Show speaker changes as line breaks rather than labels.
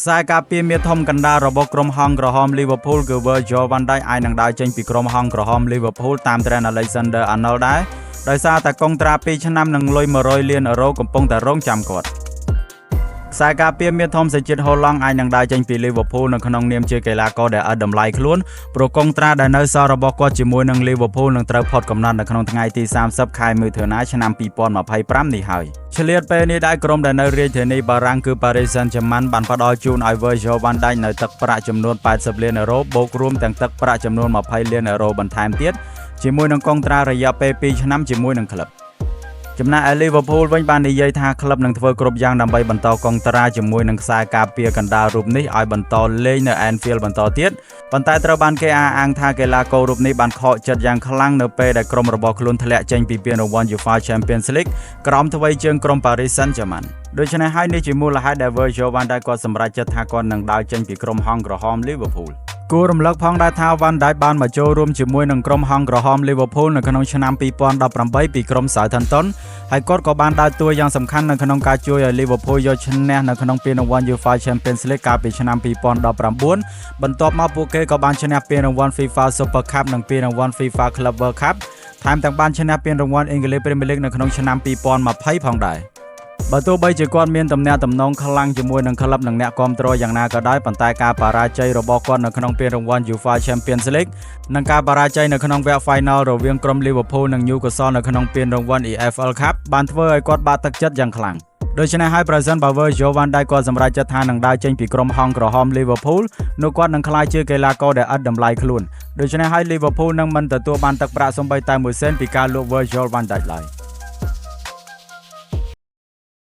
ខ្សែការពារមាធំកណ្ដាលរបស់ក្រុមហង្សក្រហម Liverpool គឺ Virgil van Dijk អាចនឹងដើរចេញពីក្រុមហង្សក្រហម Liverpool តាម Trent Alexander-Arnold ដែរដោយសារតែកុងត្រា2ឆ្នាំនិងលុយ100 លានអឺរ៉ូកំពុងតែរងចាំគាត់ខ្សែការពារមាធំសេចក្ដីហូឡង់អាចនឹងដើរចេញពី Liverpool នៅក្នុងនាមជាកីឡាករដែលឥតតម្លៃខ្លួនព្រោះកុងត្រាដែលនៅសល់របស់គាត់ជាមួយនឹង Liverpool នឹងត្រូវផុតកំណត់នៅក្នុងថ្ងៃទី30ខែមិថុនាឆ្នាំ2025នេះហើយឆ្លៀតពេលនេះដែរក្រុមដែលនៅរាជធានីបារាំងគឺ Paris Saint-Germain បានផ្ដល់ជូនឲ្យ Virgil van Dijk នៅទឹកប្រាក់ចំនួន80លានអឺរ៉ូបូករួមទាំងទឹកប្រាក់ចំនួន20លានអឺរ៉ូបន្ថែមទៀតជាមួយនឹងកុងត្រារយៈពេល2ឆ្នាំជាមួយនឹងក្លឹបចំណែកឯ Liverpool វិញបាននិយាយថាក្លឹបនឹងធ្វើគ្រប់យ៉ាងដើម្បីបន្តកុងត្រាជាមួយនឹងខ្សែការពារកណ្ដាលរូបនេះឲ្យបន្តលេងនៅ Anfield បន្តទៀតប៉ុន្តែត្រូវបានគេអះអាងថាកីឡាកររូបនេះបានខកចិត្តយ៉ាងខ្លាំងនៅពេលដែលក្រុមរបស់ខ្លួនធ្លាក់ចេញពីពានរង្វាន់ UEFA Champions League ក្រោមថ្វីជើងក្រុម Paris Saint-Germain ដូច្នេះហើយនេះជាមូលហេតុដែល Virgil van Dijk គាត់សម្រេចចិត្តថាគាត់នឹងដើរចេញពីក្រុមហង្សក្រហម Liverpoolគួររំលឹកផងដែរថា Van Dijk បានមកចូលរួមជាមួយនឹងក្រុមហង្សក្រហម Liverpool នៅក្នុងឆ្នាំ2018ពីក្រុម Southampton ហើយគាត់ក៏បានដើរតួយ៉ាងសំខាន់នៅក្នុងការជួយឲ្យ Liverpool យកឈ្នះនៅក្នុងពានរង្វាន់ UEFA Champions League កាលពីឆ្នាំ2019បន្ទាប់មកពួកគេក៏បានឈ្នះពានរង្វាន់ FIFA Super Cup និងពានរង្វាន់ FIFA Club World Cup ថែមទាំងបានឈ្នះពានរង្វាន់ English Premier League នៅក្នុងឆ្នាំ2020ផងដែរបើទោះបីជាគាត់មានទំនាក់ទំនងខ្លាំងជាមួយនឹងក្លឹបនិងអ្នកគាំទ្រយ៉ាងណាក៏ដោយប៉ុន្តែការបរាជ័យរបស់គាត់នៅក្នុងពានរង្វាន់ UEFA Champions League និងការបរាជ័យនៅក្នុងវគ្គ Final រវាងក្រុម Liverpool និង Newcastle នៅក្នុងពានរង្វាន់ EFL Cup បានធ្វើឲ្យគាត់បាក់ទឹកចិត្តយ៉ាងខ្លាំងដូច្នេះហើយប្រសិនបើ Virgil van Dijk គាត់សម្រេចចិត្តថានឹងដើរចេញពីក្រុមហង្សក្រហម Liverpool នោះគាត់នឹងក្លាយជាកីឡាករដែលឥតតម្លៃខ្លួនដូច្នេះហើយ Liverpool នឹងមិនទទួលបានទឹកប្រាក់សូម្បីតែ1សេនពីការលក់ Virgil van Dijk ឡើយ